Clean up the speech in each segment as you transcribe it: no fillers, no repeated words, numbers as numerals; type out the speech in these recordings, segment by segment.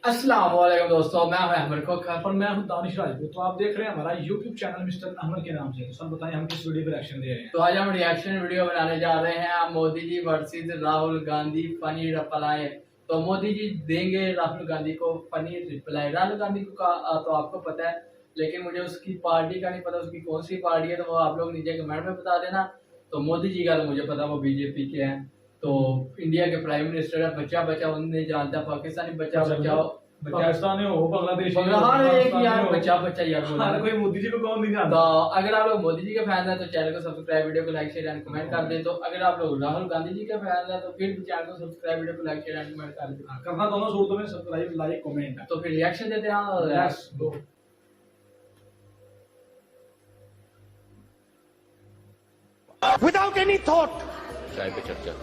अस्सलाम वालेकुम दोस्तों, मैं हूं अहमद खोखर और मैं हूं दानिश राजपूत। तो आप देख रहे हैं हमारा YouTube चैनल मिस्टर अहमद के नाम से। तो सर बताएं हम किस वीडियो पे रिएक्शन दे रहे हैं। तो आज हम रिएक्शन वीडियो बनाने जा रहे हैं Modi ji versus Rahul Gandhi funny reply. तो मोदी जी देंगे राहुल गांधी को फनी रिप्लाई। राहुल गांधी को तो आपको पता है, लेकिन मुझे उसकी पार्टी का नहीं पता, उसकी कौन सी पार्टी है, तो वो आप लोग नीचे कमेंट में बता देना। तो मोदी जी का तो मुझे पता, वो बीजेपी के हैं। तो इंडिया के प्राइम मिनिस्टर है, बच्चा बच्चा उन्हें जानता, पाकिस्तानी बच्चा बचाओ, पाकिस्तानी हो बांग्लादेश यार बच्चा बच्चा यार कोई मोदी जी को कौन नहीं जानता। तो अगर आप लोग मोदी जी के फैन हैं तो चैनल को सब्सक्राइब, वीडियो को लाइक शेयर एंड कमेंट कर दें। तो अगर आप लोग राहुल गांधी जी के फैन हैं तो फिर चैनल को सब्सक्राइब, वीडियो को लाइक शेयर एंड कमेंट कर दें। करना दोनों सूरतों में, सब्सक्राइब लाइक कमेंट। तो फिर रिएक्शन देते हैं। Let's go. Without any thought,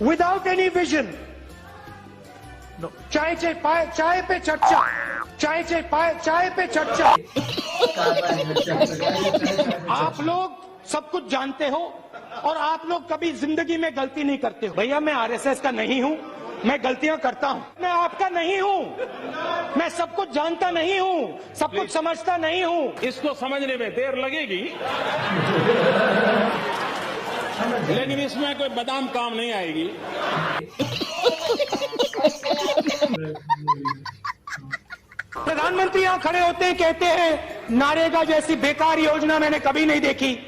without any vision, no. चाय पे चर्चा, चाय पे चर्चा। आप लोग सब कुछ जानते हो और आप लोग कभी जिंदगी में गलती नहीं करते हो। भैया मैं आरएसएस का नहीं हूँ, मैं गलतियां करता हूँ। मैं आपका नहीं हूँ, मैं सब कुछ जानता नहीं हूँ, सब कुछ समझता नहीं हूँ। इसको समझने में देर लगेगी, लेकिन इसमें कोई बादाम काम नहीं आएगी। प्रधानमंत्री यहाँ खड़े होते हैं, कहते हैं नारेगा जैसी बेकार योजना मैंने कभी नहीं देखी।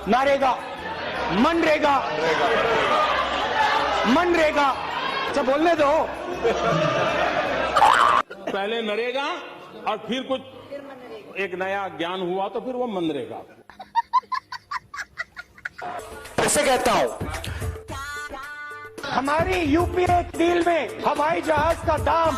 नारेगा, मनरेगा, अच्छा बोलने दो। पहले नरेगा और फिर कुछ एक नया ज्ञान हुआ तो फिर वो मनरेगा। फिर कहता हूं, हमारी यूपीए डील में हवाई जहाज का दाम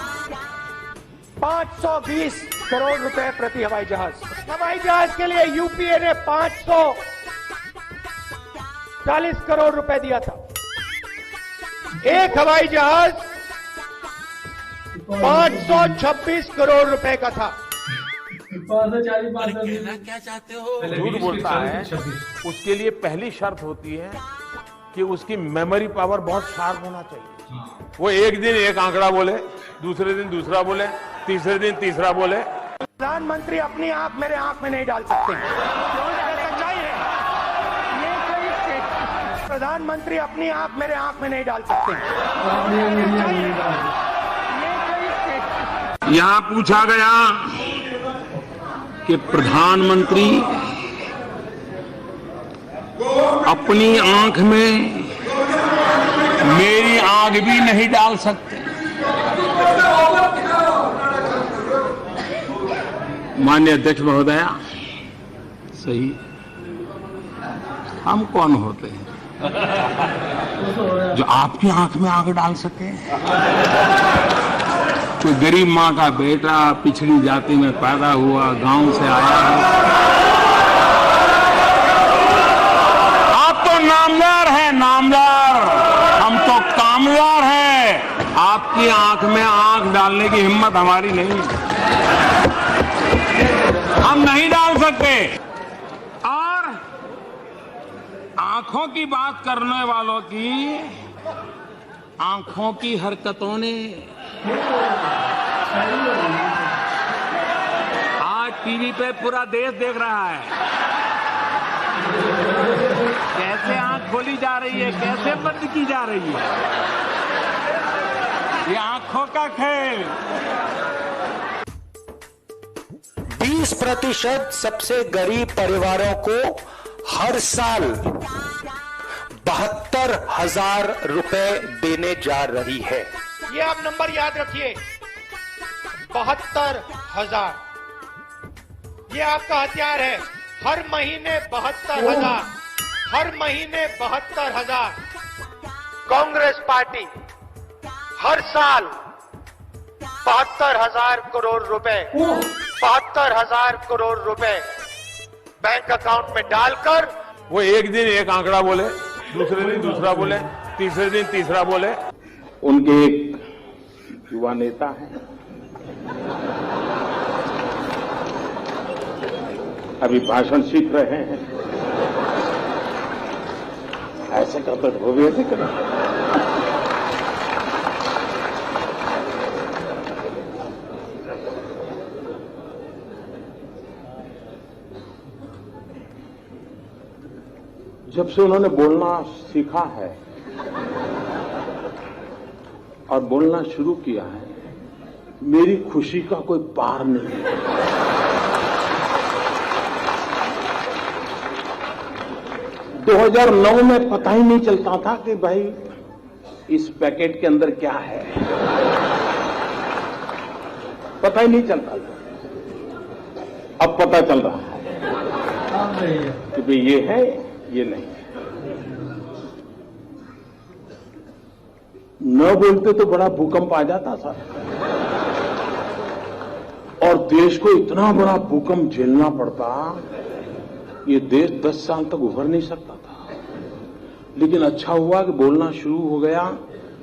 520 करोड़ रुपए प्रति हवाई जहाज। हवाई जहाज के लिए यूपीए ने 540 करोड़ रुपए दिया था। एक हवाई जहाज 526 करोड़ रुपए का था। क्या चाहते हो? झूठ बोलता है, उसके लिए पहली शर्त होती है कि उसकी मेमोरी पावर बहुत शार्प होना चाहिए। वो एक दिन एक आंकड़ा बोले, दूसरे दिन दूसरा बोले, तीसरे दिन तीसरा बोले। प्रधानमंत्री अपनी आंख मेरे आंख में नहीं डाल सकते। सच्चाई है, ये कोई प्रधानमंत्री अपनी आंख मेरे आंख में नहीं डाल सकते। यहाँ पूछा गया कि प्रधानमंत्री अपनी आंख में मेरी आंख भी नहीं डाल सकते। माननीय अध्यक्ष महोदया, सही, हम कौन होते हैं जो आपकी आंख में आंख डाल सके? कोई गरीब माँ का बेटा पिछड़ी जाति में पैदा हुआ, गांव से आया है। आप तो नामदार हैं, नामदार, हम तो कामदार हैं। आपकी आंख में आंख डालने की हिम्मत हमारी नहीं, हम नहीं डाल सकते। और आंखों की बात करने वालों की आंखों की हरकतों ने आज टीवी पे पूरा देश देख रहा है कैसे आंख खोली जा रही है, कैसे बंद की जा रही है। ये आंखों का खेल। 20% सबसे गरीब परिवारों को हर साल 72,000 रुपए देने जा रही है। ये आप नंबर याद रखिए, 72,000। ये आपका हथियार है। हर महीने 72,000, हर महीने 72,000। कांग्रेस पार्टी हर साल 72,000 करोड़ रुपए, 72,000 करोड़ रुपए बैंक अकाउंट में डालकर वो एक दिन एक आंकड़ा बोले, दूसरे दिन दूसरा बोले, तीसरे दिन तीसरा बोले। उनके एक युवा नेता हैं, अभी भाषण सीख रहे हैं। ऐसे करते हो भी ऐसे करें। जब से उन्होंने बोलना सीखा है और बोलना शुरू किया है, मेरी खुशी का कोई पार नहीं है। दो 2009 में पता ही नहीं चलता था कि भाई इस पैकेट के अंदर क्या है, पता ही नहीं चलता था। अब पता चल रहा है कि भाई ये है, ये नहीं है। न बोलते तो बड़ा भूकंप आ जाता था और देश को इतना बड़ा भूकंप झेलना पड़ता, ये देश 10 साल तक उभर नहीं सकता था। लेकिन अच्छा हुआ कि बोलना शुरू हो गया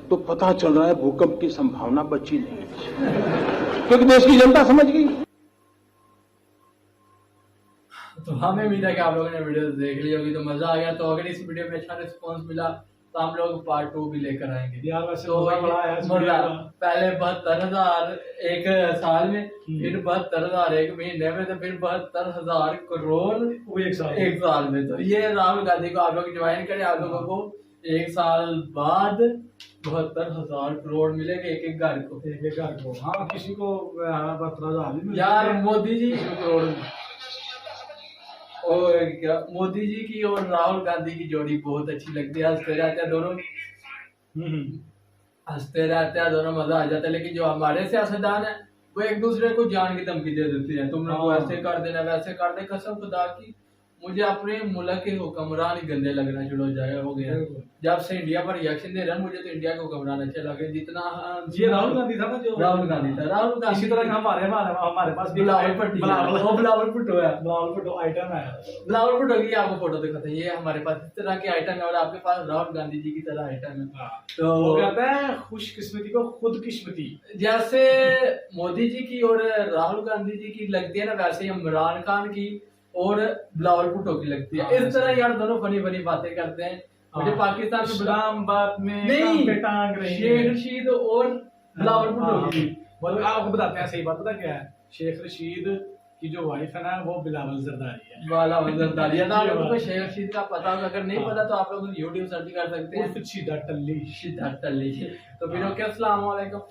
तो पता चल रहा है भूकंप की संभावना बची नहीं, क्योंकि देश की जनता समझ गई। तो हमें उम्मीद है कि आप लोगों ने वीडियो देख ली होगी, तो मजा आ गया। तो अगर इस वीडियो में अच्छा रिस्पांस मिला तो हम लोग पार्ट 2 भी लेकर आएंगे। यार वैसे तो मजा बड़ा आया इस वीडियो का। पहले 72,000 एक साल में, फिर 72,000 एक महीने में, तो फिर 72,000 करोड़ वो एक साल में। तो ये राहुल गांधी को आप लोग ज्वाइन करें, आप लोगों को 1 साल बाद 72,000 करोड़ मिलेंगे एक घर को। एक घर को, हाँ किसी को 72,000 भी मिल यार सकते हैं। मोदी जी करोड़ और मोदी जी की और राहुल गांधी की जोड़ी बहुत अच्छी लगती है। हंसते रहते हैं दोनों, हंसते रहते हैं दोनों, मजा आ जाता है। लेकिन जो हमारे सियासतदान है वो एक दूसरे को जान की धमकी दे देते हैं, तुम लोग को ऐसे कर देना, वैसे कर दे। कसम खुदा की मुझे अपने मुल्क के हुक्मरान ही गंदे लगना शुरू हो गया। जब से इंडिया पर रिएक्शन दे रहा है, मुझे तो इंडिया के हुक्मरान अच्छे लगे। जितना ये राहुल गांधी था ना, जो राहुल गांधी इसी तरह हमारे पास भी बिलावल भुट्टो है, बिलावल भुट्टो आइटम है। बिलावल भुट्टो की आपको फोटो दिखाते हैं, ये हमारे पास इस तरह की आइटम है और आपके पास राहुल गांधी जी की तरह आइटम है। तो वो कहते हैं खुशकिस्मती को खुद किस्मती। जैसे मोदी जी की और राहुल गांधी जी की लगती है ना, वैसे ही इमरान खान की और बिलावल भुट्टो की लगती है। इस तरह यार दोनों फनी फनी बातें करते हैं। मुझे पाकिस्तान में इस्लामाबाद में नहीं टांग रही शेख रशीद और बिलावल भुट्टो की, मतलब आपको बताते हैं सही बात पता क्या है, शेख रशीद की जो वाइफ है ना वो बिलावल जरदारी है। बिलावल जरदारी है। आप लोगों को शेख रशीद का पता होगा, अगर नहीं पता तो आप लोग YouTube सर्च कर सकते हैं, सिद्धार्थ टल्ली। सिद्धार्थ टल्ली। तो फिर ओके, अस्सलाम वालेकुम।